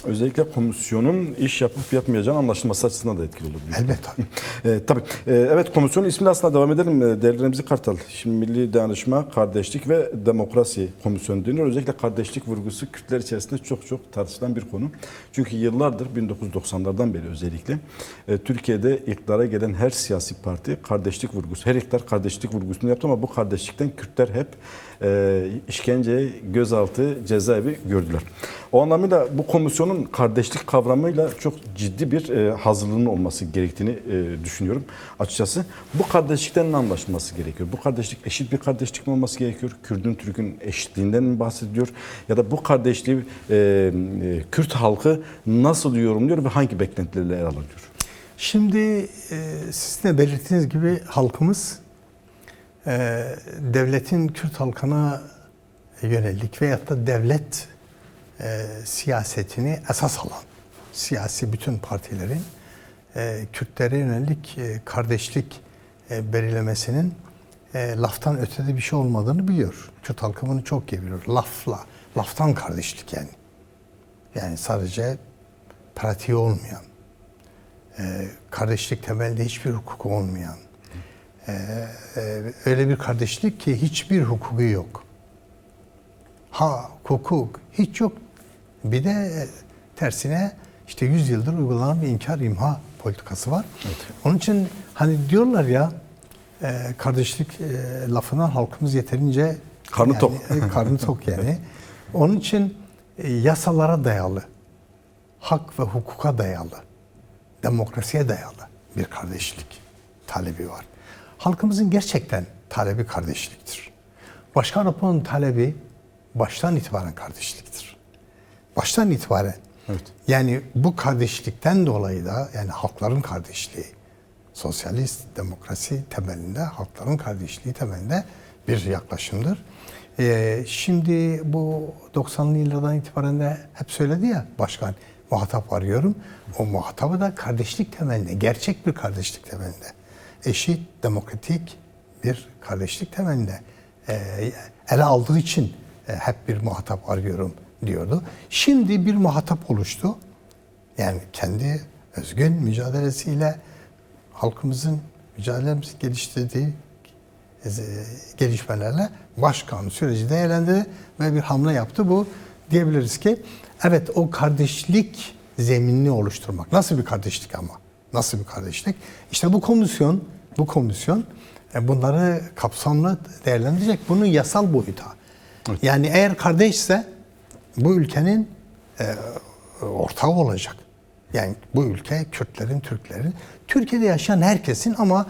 Özellikle komisyonun iş yapıp yapmayacağını anlaşılması açısından da etkili olur. Elbette. Tabii. Evet, komisyonun ismiyle aslında devam edelim. Değerli Remzi Kartal, şimdi Milli Dayanışma, Kardeşlik ve Demokrasi Komisyonu deniyor. Özellikle kardeşlik vurgusu Kürtler içerisinde çok tartışılan bir konu. Çünkü yıllardır, 1990'lardan beri özellikle Türkiye'de iktidara gelen her siyasi parti kardeşlik vurgusu, her iktidar kardeşlik vurgusunu yaptı ama bu kardeşlikten Kürtler hep işkence, gözaltı, cezaevi gördüler. O anlamıyla bu komisyonun kardeşlik kavramıyla çok ciddi bir hazırlığının olması gerektiğini düşünüyorum açıkçası. Bu kardeşlikten ne anlaşılması gerekiyor? Bu kardeşlik eşit bir kardeşlik mi olması gerekiyor? Kürdün, Türk'ün eşitliğinden mi bahsediyor? Ya da bu kardeşliği Kürt halkı nasıl yorumluyor ve hangi beklentilerle ele alıyor? Şimdi sizin de belirttiğiniz gibi halkımız devletin Kürt halkına yönelik veyahut da devlet siyasetini esas alan siyasi bütün partilerin Kürtlere yönelik kardeşlik belirlemesinin laftan ötede bir şey olmadığını biliyor. Kürt halkı bunu çok iyi biliyor. Laftan kardeşlik yani. Yani sadece pratiği olmayan, kardeşlik temelde hiçbir hukuku olmayan, öyle bir kardeşlik ki hiçbir hukuku yok. Hukuk hiç yok. Bir de tersine işte 100 yıldır uygulanan bir inkar imha politikası var. Evet. Onun için hani diyorlar ya kardeşlik lafından halkımız yeterince karnı tok. Karnı tok yani. Onun için yasalara dayalı, hak ve hukuka dayalı, demokrasiye dayalı bir kardeşlik talebi var. Halkımızın gerçekten talebi kardeşliktir. Başka Avrupa'nın talebi baştan itibaren kardeşliktir. Baştan itibaren. Evet. Yani bu kardeşlikten dolayı da yani halkların kardeşliği, sosyalist demokrasi temelinde, halkların kardeşliği temelinde bir yaklaşımdır. Şimdi bu 90'lı yıllardan itibaren de hep söyledi ya başkan, muhatap arıyorum. O muhatabı da kardeşlik temelinde, gerçek bir kardeşlik temelinde, eşit, demokratik bir kardeşlik temelinde ele aldığı için hep bir muhatap arıyorum diyordu. Şimdi bir muhatap oluştu. Yani kendi özgün mücadelesiyle halkımızın mücadelemizi geliştirdiği gelişmelerle başkanı süreci değerlendirdi ve bir hamle yaptı. Bu diyebiliriz ki evet o kardeşlik zeminini oluşturmak. Nasıl bir kardeşlik ama? Nasıl bir kardeşlik? İşte bu komisyon bunları kapsamlı değerlendirecek. Bunun yasal boyuta. Evet. Yani eğer kardeşse bu ülkenin ortağı olacak. Yani bu ülke Kürtlerin, Türklerin, Türkiye'de yaşayan herkesin ama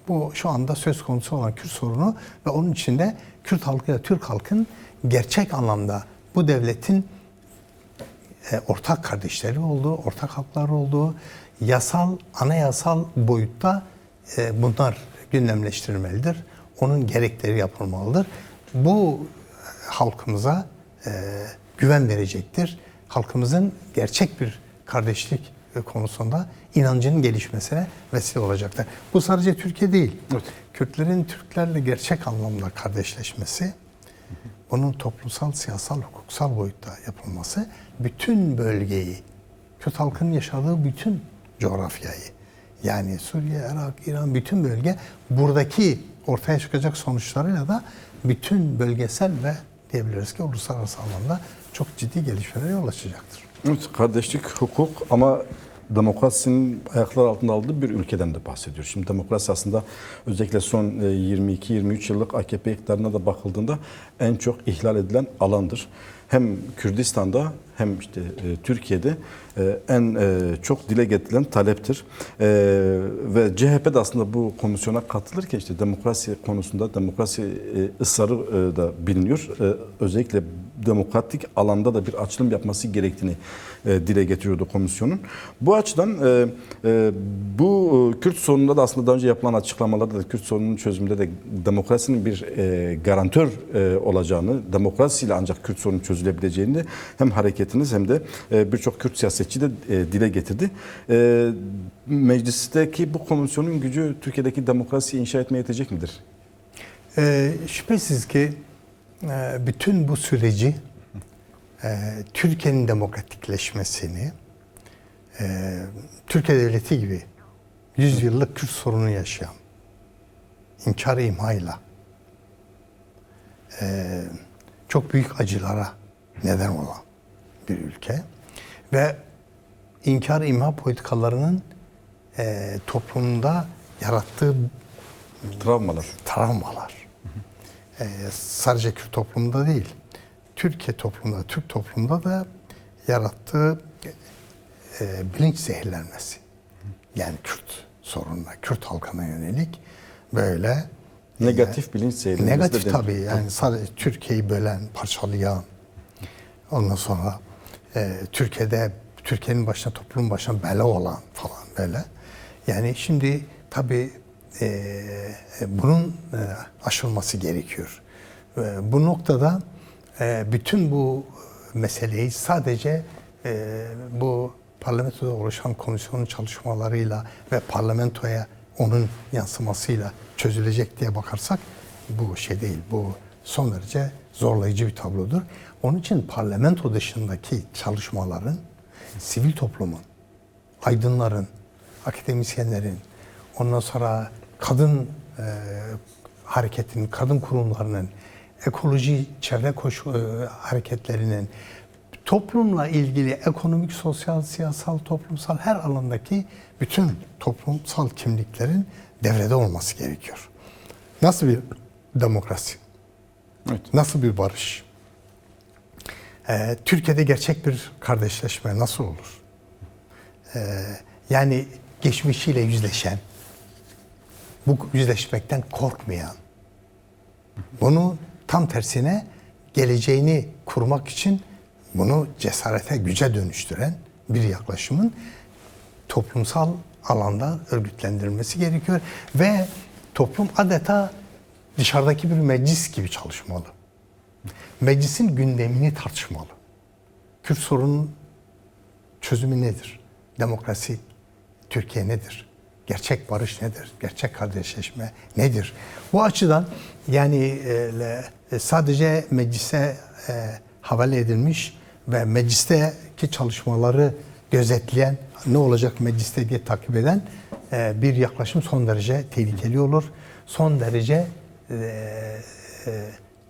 bu şu anda söz konusu olan Kürt sorunu ve onun içinde Kürt halkıyla Türk halkın gerçek anlamda bu devletin ortak kardeşleri olduğu, ortak hakları olduğu, anayasal boyutta bunlar gündemleştirilmelidir. Onun gerekleri yapılmalıdır. Bu halkımıza güven verecektir. Halkımızın gerçek bir kardeşlik konusunda inancının gelişmesine vesile olacaktır. Bu sadece Türkiye değil. Evet. Kürtlerin Türklerle gerçek anlamda kardeşleşmesi, bunun toplumsal, siyasal, hukuksal boyutta yapılması bütün bölgeyi, Kürt halkının yaşadığı bütün coğrafyayı, yani Suriye, Irak, İran, bütün bölge buradaki ortaya çıkacak sonuçlarıyla da bütün bölgesel ve diyebiliriz ki uluslararası anlamda çok ciddi gelişmelere yol açacaktır. Evet, kardeşlik, hukuk ama demokrasinin ayaklar altında aldığı bir ülkeden de bahsediyor. Şimdi demokrasi aslında özellikle son 22-23 yıllık AKP iktidarına da bakıldığında en çok ihlal edilen alandır. Hem Kürdistan'da hem işte Türkiye'de en çok dile getirilen taleptir. Ve CHP de aslında bu komisyona katılırken işte demokrasi konusunda demokrasi ısrarı da biliniyor. Özellikle demokratik alanda da bir açılım yapması gerektiğini dile getiriyordu komisyonun. Bu açıdan bu Kürt sorununda da aslında daha önce yapılan açıklamalarda da Kürt sorununun çözümünde de demokrasinin bir garantör olacağını, demokrasiyle ancak Kürt sorunun çözülebileceğini hem hareketiniz hem de birçok Kürt siyasetçi de dile getirdi. Meclisteki bu komisyonun gücü Türkiye'deki demokrasiyi inşa etmeye yetecek midir? Şüphesiz ki bütün bu süreci Türkiye'nin demokratikleşmesini, Türkiye Devleti gibi 100 yıllık Kürt sorunu yaşayan, inkar imhayla çok büyük acılara neden olan bir ülke ve inkar imha politikalarının toplumda yarattığı travmalar. Sadece Kürt toplumunda değil, Türkiye toplumunda, Türk toplumunda da yarattığı bilinç zehirlenmesi. Yani Kürt sorununa, Kürt halkına yönelik böyle negatif bilinç zehirlenmesi. Negatif tabii. Yani sadece Türkiye'yi bölen, parçalayan, ondan sonra Türkiye'nin başına, toplumun başına bela olan falan böyle. Yani şimdi tabii bunun aşılması gerekiyor. Bu noktada bütün bu meseleyi sadece bu parlamentoda oluşan komisyonun çalışmalarıyla ve parlamentoya onun yansımasıyla çözülecek diye bakarsak bu şey değil. Bu son derece zorlayıcı bir tablodur. Onun için parlamento dışındaki çalışmaların, sivil toplumun, aydınların, akademisyenlerin, ondan sonra kadın hareketinin, kadın kurumlarının, ekoloji, çevre hareketlerinin, toplumla ilgili ekonomik, sosyal, siyasal, toplumsal her alandaki bütün toplumsal kimliklerin devrede olması gerekiyor. Nasıl bir demokrasi? Evet. Nasıl bir barış? Türkiye'de gerçek bir kardeşleşme nasıl olur? Yani geçmişiyle yüzleşen, bu yüzleşmekten korkmayan, bunu tam tersine geleceğini kurmak için bunu cesarete, güce dönüştüren bir yaklaşımın toplumsal alanda örgütlendirilmesi gerekiyor ve toplum adeta dışarıdaki bir meclis gibi çalışmalı. Meclisin gündemini tartışmalı. Kürt sorunun çözümü nedir? Demokrasi, Türkiye nedir? Gerçek barış nedir? Gerçek kardeşleşme nedir? Bu açıdan yani sadece meclise havale edilmiş ve meclisteki çalışmaları gözetleyen, ne olacak mecliste diye takip eden bir yaklaşım son derece tehlikeli olur. Son derece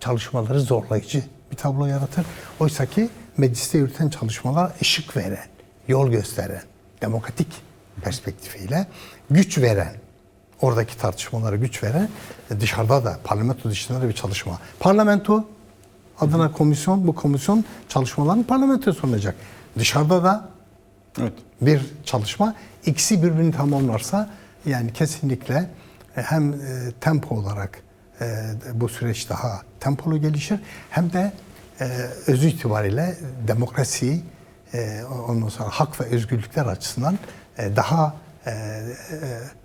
çalışmaları zorlayıcı bir tablo yaratır. Oysa ki mecliste yürüten çalışmalar ışık veren, yol gösteren, demokratik perspektifiyle güç veren, oradaki tartışmalara güç veren, dışarıda da, parlamento dışında da bir çalışma. Parlamento adına komisyon, bu komisyon çalışmalarını parlamentoya sunacak. Dışarıda da evet, bir çalışma. İkisi birbirini tamamlarsa yani kesinlikle hem tempo olarak bu süreç daha tempolu gelişir, hem de özü itibariyle demokrasi, ondan sonra hak ve özgürlükler açısından daha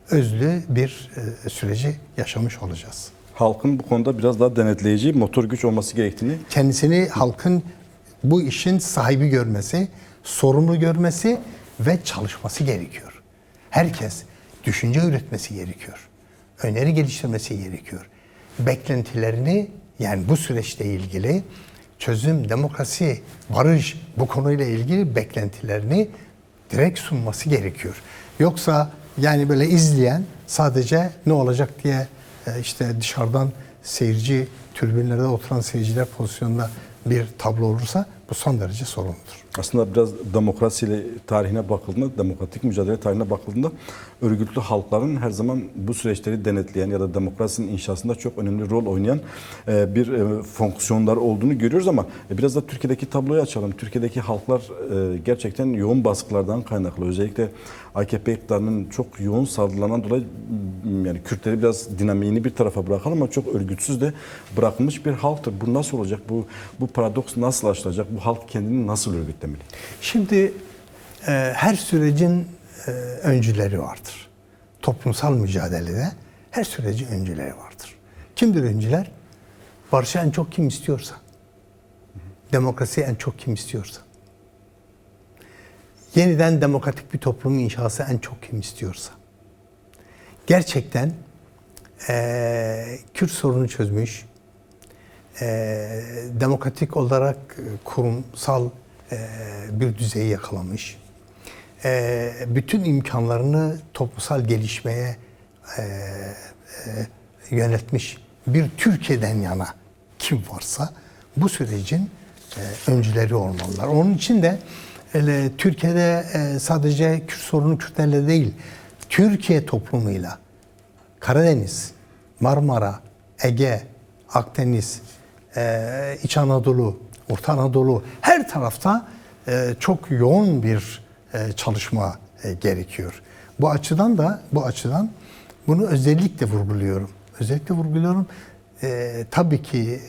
özlü bir süreci yaşamış olacağız. halkın bu konuda biraz daha denetleyici, motor güç olması gerektiğini, Kendisini halkın bu işin sahibi görmesi, sorumlu görmesi ve çalışması gerekiyor. Herkes düşünce üretmesi gerekiyor. Öneri geliştirmesi gerekiyor. Beklentilerini, yani bu süreçle ilgili çözüm, demokrasi, barış, bu konuyla ilgili beklentilerini direkt sunması gerekiyor. Yoksa yani böyle izleyen, sadece ne olacak diye işte dışarıdan seyirci, tribünlerde oturan seyirciler pozisyonunda bir tablo olursa bu son derece sorunludur. aslında biraz demokrasiyle tarihine bakıldığında, demokratik mücadele tarihine bakıldığında örgütlü halkların her zaman bu süreçleri denetleyen ya da demokrasinin inşasında çok önemli rol oynayan bir fonksiyonlar olduğunu görüyoruz ama biraz da Türkiye'deki tabloyu açalım. Türkiye'deki halklar gerçekten yoğun baskılardan kaynaklı. Özellikle AKP iktidarının çok yoğun saldırılarından dolayı yani Kürtleri biraz dinamiğini bir tarafa bırakalım ama çok örgütsüz de bırakılmış bir halktır. Bu nasıl olacak? Bu paradoks nasıl aşılacak? Bu halk kendini nasıl örgütlemeli? Şimdi her sürecin öncüleri vardır. Toplumsal mücadelede her sürecin öncüleri vardır. Kimdir öncüler? Barışı en çok kim istiyorsa, demokrasiyi en çok kim istiyorsa, yeniden demokratik bir toplumun inşası en çok kim istiyorsa, gerçekten Kürt sorunu çözmüş, demokratik olarak kurumsal bir düzeyi yakalamış. Bütün imkanlarını toplumsal gelişmeye yöneltmiş bir Türkiye'den yana kim varsa bu sürecin öncüleri olmalılar. Onun için de Türkiye'de sadece Kürt sorunu Kürtlerle değil, Türkiye toplumuyla Karadeniz, Marmara, Ege, Akdeniz, İç Anadolu, Orta Anadolu her tarafta çok yoğun bir çalışma gerekiyor. Bu açıdan bunu özellikle vurguluyorum. Tabii ki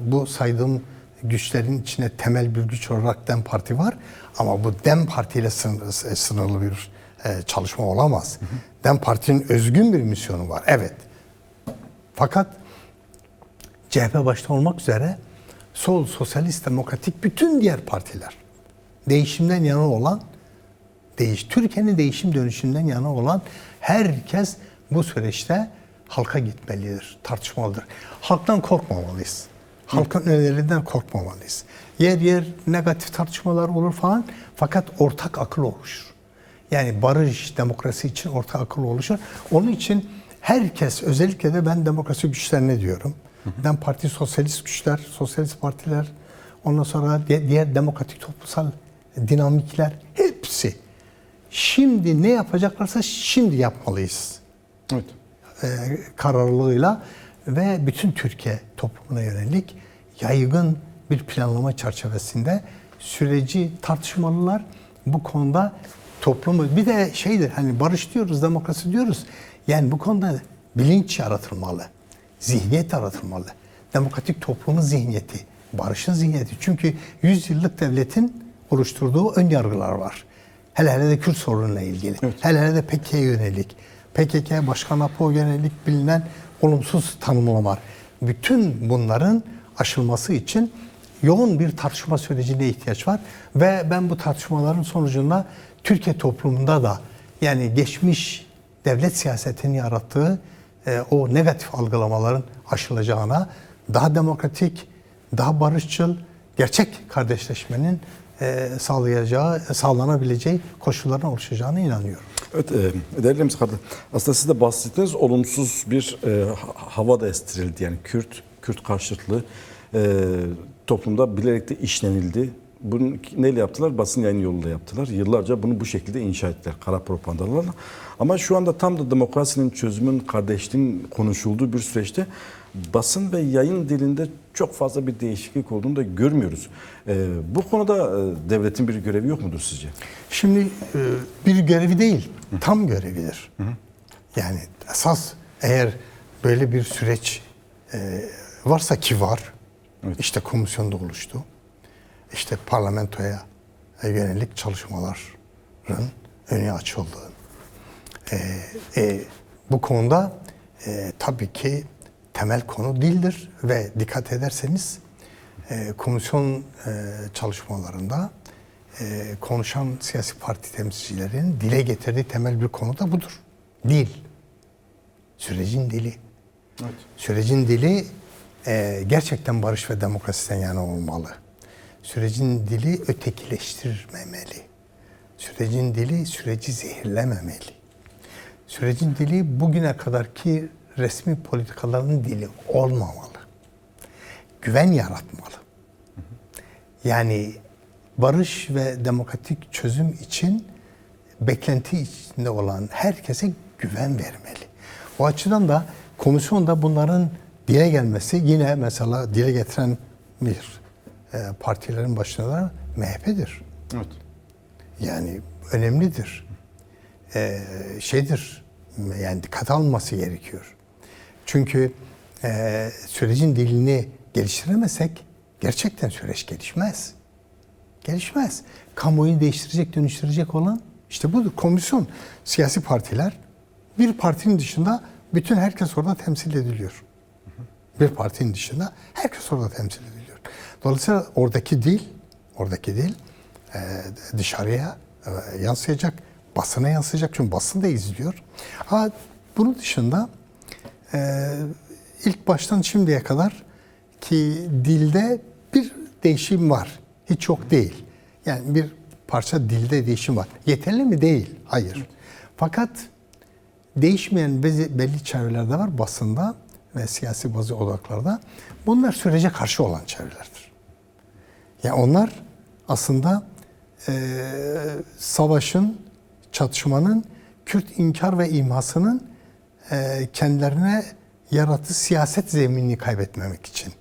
bu saydığım güçlerin içine temel bir güç olarak DEM Parti var. Ama bu DEM Parti ile sınırlı bir çalışma olamaz. DEM Parti'nin özgün bir misyonu var. Evet. Fakat CHP başta olmak üzere sol, sosyalist, demokratik bütün diğer partiler değişimden yana olan, Türkiye'nin değişim dönüşümünden yana olan herkes bu süreçte halka gitmelidir, tartışmalıdır. Halktan korkmamalıyız. Halkın önerilerinden korkmamalıyız. Yer yer negatif tartışmalar olur falan fakat ortak akıl oluşur. Yani barış, demokrasi için ortak akıl oluşur. Onun için herkes, özellikle de ben demokrasi güçlerine diyorum. DEM Parti, sosyalist güçler, sosyalist partiler, ondan sonra diğer demokratik toplumsal dinamikler hepsi şimdi ne yapacaklarsa şimdi yapmalıyız. Evet. Kararlılığıyla ve bütün Türkiye toplumuna yönelik yaygın bir planlama çerçevesinde süreci tartışmalılar. Bu konuda toplumu bir de hani barış diyoruz, demokrasi diyoruz. Yani bu konuda bilinç yaratılmalı. Zihniyet yaratılmalı. Demokratik toplumun zihniyeti, barışın zihniyeti. Çünkü 100 yıllık devletin oluşturduğu ön yargılar var. Hele de Kürt sorunuyla ilgili. Evet. Hele de PKK'ya yönelik. PKK, Başkan Apo'ya yönelik bilinen olumsuz tanımlamalar. Bütün bunların aşılması için yoğun bir tartışma sürecine ihtiyaç var. Ve ben bu tartışmaların sonucunda Türkiye toplumunda da yani geçmiş devlet siyasetinin yarattığı o negatif algılamaların aşılacağına, daha demokratik, daha barışçıl, gerçek kardeşleşmenin sağlanabileceği koşulların oluşacağına inanıyorum. Evet, değerli Mıskar'da aslında siz de bahsettiğiniz olumsuz bir hava da estirildi. Yani Kürt karşıtlığı toplumda bilerek de işlenildi. Bunu neyle yaptılar? Basın yayın yoluyla yaptılar. Yıllarca bunu bu şekilde inşa ettiler. Kara propagandalarla. Ama şu anda tam da demokrasinin, çözümün, kardeşliğin konuşulduğu bir süreçte basın ve yayın dilinde çok fazla bir değişiklik olduğunu da görmüyoruz. Bu konuda devletin bir görevi yok mudur sizce? Şimdi bir görevi değil, tam görevidir. Yani esas eğer böyle bir süreç varsa ki var, evet. İşte komisyonda oluştu. İşte parlamentoya yönelik çalışmaların önü açıldı. Bu konuda tabii ki temel konu dildir ve dikkat ederseniz komisyon çalışmalarında konuşan siyasi parti temsilcilerin dile getirdiği temel bir konu da budur. Dil. Sürecin dili. Evet. Sürecin dili gerçekten barış ve demokrasiden yana olmalı. Sürecin dili ötekileştirmemeli. Sürecin dili süreci zehirlememeli. Sürecin dili bugüne kadarki resmi politikaların dili olmamalı. Güven yaratmalı. Yani barış ve demokratik çözüm için beklenti içinde olan herkese güven vermeli. O açıdan da komisyonda bunların dile gelmesi yine mesela dile getiren bir partilerin başında da MHP'dir. Evet. Yani önemlidir. Yani dikkate alınması gerekiyor. Çünkü sürecin dilini geliştiremezsek gerçekten süreç gelişmez. Gelişmez. Kamuoyunu değiştirecek, dönüştürecek olan işte budur. Komisyon, siyasi partiler, bir partinin dışında bütün herkes orada temsil ediliyor. Bir partinin dışında herkes orada temsil ediliyor. Dolayısıyla oradaki dil dışarıya yansıyacak, basına yansıyacak. Çünkü basın da izliyor. Bunun dışında ilk baştan şimdiye kadar ki dilde bir değişim var. Hiç yok değil. Yani bir parça dilde değişim var. Yeterli mi? Değil. Hayır. Fakat değişmeyen belli çevreler de var basında ve siyasi bazı odaklarda. Bunlar sürece karşı olan çevrelerdir. Yani onlar aslında savaşın, çatışmanın, Kürt inkar ve imhasının kendilerine yarattığı siyaset zeminini kaybetmemek için.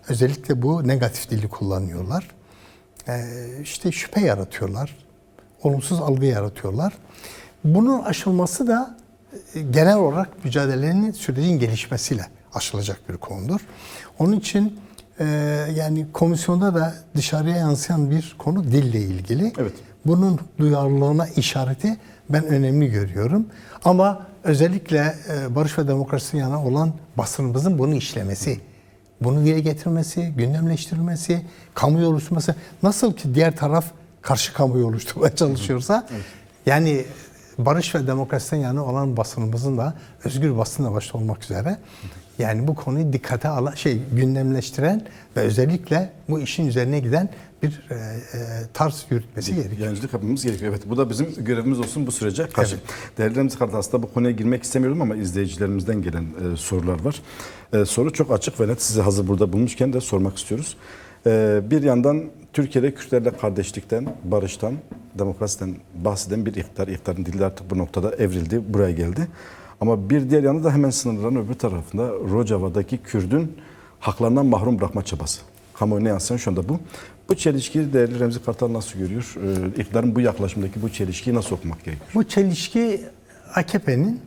Özellikle bu negatif dili kullanıyorlar. İşte şüphe yaratıyorlar. Olumsuz algı yaratıyorlar. Bunun aşılması da genel olarak mücadelenin sürecin gelişmesiyle aşılacak bir konudur. Onun için yani komisyonda da dışarıya yansıyan bir konu dille ilgili. Evet. Bunun duyarlılığına işareti ben önemli görüyorum. Ama özellikle barış ve demokrasi yana olan basınımızın bunu işlemesi, bunu dile getirmesi, gündemleştirilmesi, kamuoyu oluşturması. Nasıl ki diğer taraf karşı kamuoyu oluşturmaya çalışıyorsa, evet. Yani barış ve demokrasiden yana olan basınımızın da özgür basınla başta olmak üzere yani bu konuyu dikkate alan, gündemleştiren ve özellikle bu işin üzerine giden bir tarz yürütmesi gerekiyor. Yayıncılık yapmamız gerekiyor. Evet, bu da bizim görevimiz olsun bu sürece karşı. Evet. Değerlerimiz karşı aslında bu konuya girmek istemiyorum ama izleyicilerimizden gelen sorular var. Soru çok açık ve net. Size hazır burada bulmuşken de sormak istiyoruz. Bir yandan Türkiye'de Kürtlerle kardeşlikten, barıştan, demokrasiden bahseden bir iktidar. İktidarın dili artık bu noktada evrildi, buraya geldi. Ama bir diğer yanda da hemen sınırların öbür tarafında Rojava'daki Kürt'ün haklarından mahrum bırakma çabası. Kamuoyuna yansıyan şu anda bu. Bu çelişkiyi değerli Remzi Kartal nasıl görüyor? İktidarın bu yaklaşımdaki bu çelişkiyi nasıl okumak gerekiyor? Bu çelişki AKP'nin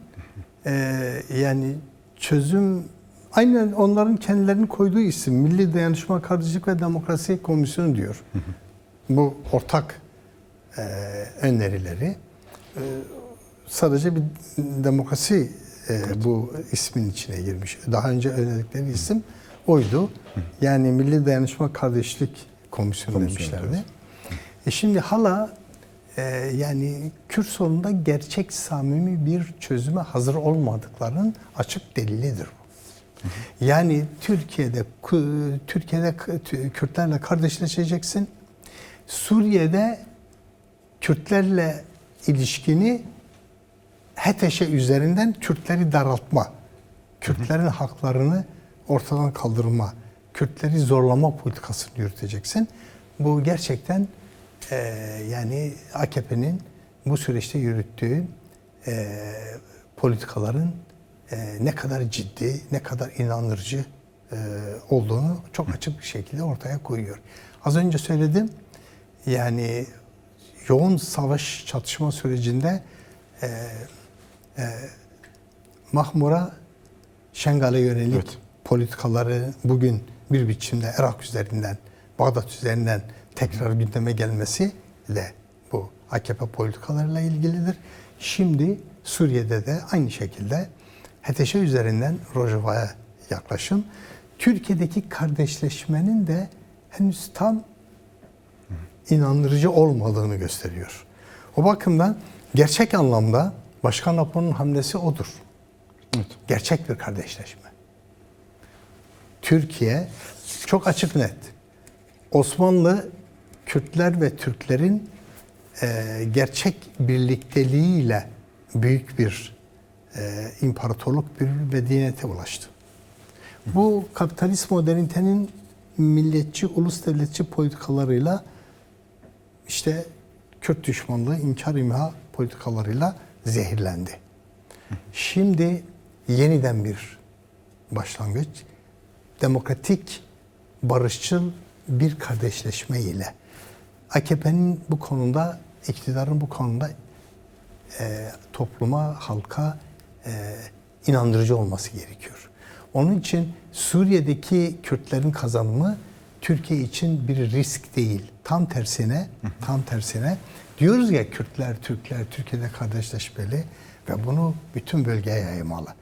yani çözüm aynen onların kendilerinin koyduğu isim Milli Dayanışma, Kardeşlik ve Demokrasi Komisyonu diyor. Bu ortak önerileri. Sadece bir demokrasi bu ismin içine girmiş. Daha önce öneridikleri isim oydu. Yani Milli Dayanışma Kardeşlik Komisyonu demişlerdi. Evet. Şimdi hala yani Kürt sorununda gerçek samimi bir çözüme hazır olmadıklarının açık delilidir bu. Yani Türkiye'de Kürtlerle kardeşleşeceksin. Suriye'de Kürtlerle ilişkini HTŞ üzerinden Kürtleri daraltma, Kürtlerin haklarını ortadan kaldırma, Kürtleri zorlama politikasını yürüteceksin. Bu gerçekten yani AKP'nin bu süreçte yürüttüğü politikaların ne kadar ciddi, ne kadar inandırıcı olduğunu çok açık bir şekilde ortaya koyuyor. Az önce söyledim, yani yoğun savaş çatışma sürecinde Mahmur'a, Şengal'e yönelik evet. Politikaları bugün bir biçimde Irak üzerinden, Bağdat üzerinden tekrar gündeme gelmesi de bu AKP politikalarıyla ilgilidir. Şimdi Suriye'de de aynı şekilde HTŞ üzerinden Rojava'ya yaklaşım, Türkiye'deki kardeşleşmenin de henüz tam inandırıcı olmadığını gösteriyor. O bakımdan gerçek anlamda Başkan Apo'nun hamlesi odur. Evet. Gerçek bir kardeşleşme. Türkiye çok açık net. Osmanlı, Kürtler ve Türklerin gerçek birlikteliğiyle büyük bir imparatorluk, bir medeniyete ulaştı. Bu kapitalist modernitenin milliyetçi, ulus devletçi politikalarıyla işte Kürt düşmanlığı, inkar imha politikalarıyla zehirlendi. Şimdi yeniden bir başlangıç, demokratik, barışçıl bir kardeşleşme ile AKP'nin bu konuda, iktidarın bu konuda topluma, halka inandırıcı olması gerekiyor. Onun için Suriye'deki Kürtlerin kazanımı Türkiye için bir risk değil. Tam tersine diyoruz ya Kürtler, Türkler Türkiye'de kardeşleşmeli ve bunu bütün bölgeye yaymalı.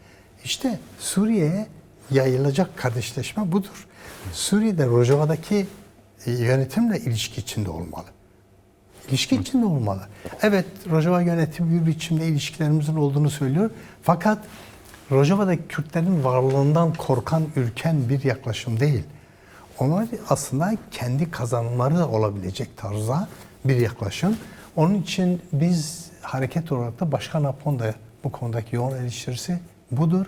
İşte Suriye'ye yayılacak kardeşleşme budur. Suriye'de Rojava'daki yönetimle ilişki içinde olmalı. İlişki içinde olmalı. Evet, Rojava yönetimi bir biçimde ilişkilerimizin olduğunu söylüyor. Fakat Rojava'daki Kürtlerin varlığından korkan, ürken bir yaklaşım değil. Onlar aslında kendi kazanımları olabilecek tarzda bir yaklaşım. Onun için biz hareket olarak da Başkan Apon da bu konudaki yoğun eleştirisi budur.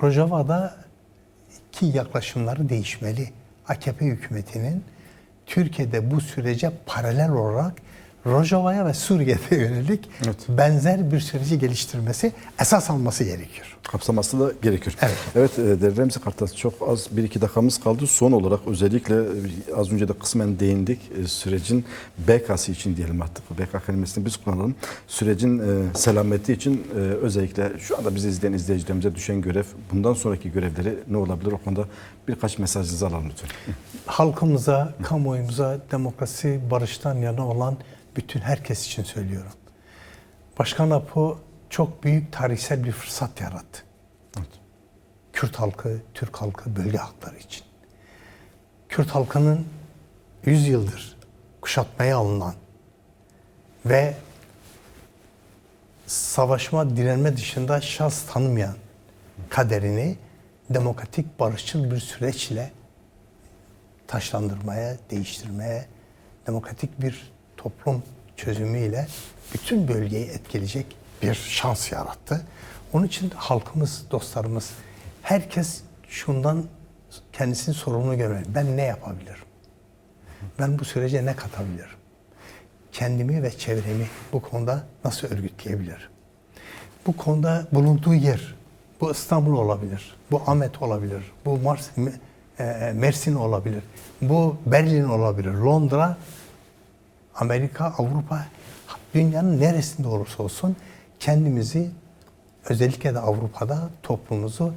Rojava'daki yaklaşımları değişmeli. AKP hükümetinin Türkiye'de bu sürece paralel olarak Rojava'ya ve Suriye'de yönelik benzer bir süreci geliştirmesi, esas alması gerekiyor. Kapsaması da gerekiyor. Evet. Evet, değerli Remzi Kartal, çok az 1-2 dakikamız kaldı. Son olarak özellikle az önce de kısmen değindik. Sürecin BK'sı için diyelim artık. BK kelimesini biz kullanalım. Sürecin selameti için özellikle şu anda bizi izleyen izleyicilerimize düşen görev, bundan sonraki görevleri ne olabilir? O konuda birkaç mesajınızı alalım lütfen. Halkımıza, kamuoyumuza demokrasi, barıştan yana olan bütün herkes için söylüyorum. Başkan Apo çok büyük tarihsel bir fırsat yarattı. Evet. Kürt halkı, Türk halkı, bölge halkları için. Kürt halkının 100 yıldır kuşatmaya alınan ve savaşma, direnme dışında şans tanımayan kaderini demokratik, barışçıl bir süreçle taşlandırmaya, değiştirmeye, demokratik bir toplum çözümüyle bütün bölgeyi etkileyecek bir şans yarattı. Onun için halkımız, dostlarımız, herkes şundan kendisini sorumlu görmeli. Ben ne yapabilirim? Ben bu sürece ne katabilirim? Kendimi ve çevremi bu konuda nasıl örgütleyebilirim? Bu konuda bulunduğu yer, bu İstanbul olabilir, bu Ahmet olabilir, bu Mersin olabilir, bu Berlin olabilir, Londra, Amerika, Avrupa, dünyanın neresinde olursa olsun kendimizi, özellikle de Avrupa'da toplumumuzu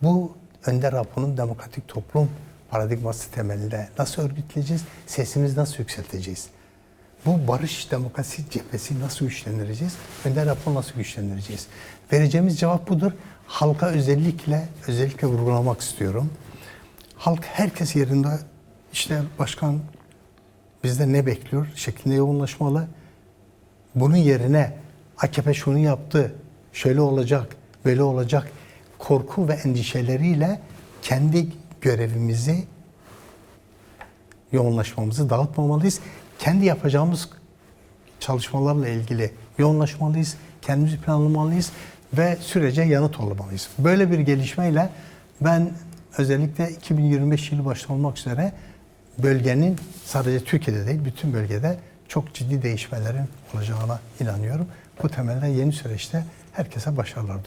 bu Önder Apo'nun demokratik toplum paradigması temelinde nasıl örgütleyeceğiz, sesimizi nasıl yükselteceğiz? Bu barış, demokrasi cephesi nasıl güçlendireceğiz? Önder Apo'yu nasıl güçlendireceğiz? Vereceğimiz cevap budur. Halka özellikle vurgulamak istiyorum. Halk herkes yerinde, işte başkan bizde ne bekliyor şeklinde yoğunlaşmalı. Bunun yerine AKP şunu yaptı, şöyle olacak, böyle olacak korku ve endişeleriyle kendi görevimizi, yoğunlaşmamızı dağıtmamalıyız. Kendi yapacağımız çalışmalarla ilgili yoğunlaşmalıyız, kendimizi planlamalıyız ve sürece yanıt olmalıyız. Böyle bir gelişmeyle ben özellikle 2025 yılı başta olmak üzere bölgenin, sadece Türkiye'de değil bütün bölgede çok ciddi değişmelerin olacağına inanıyorum. Bu temelde yeni süreçte herkese başarılar diliyorum.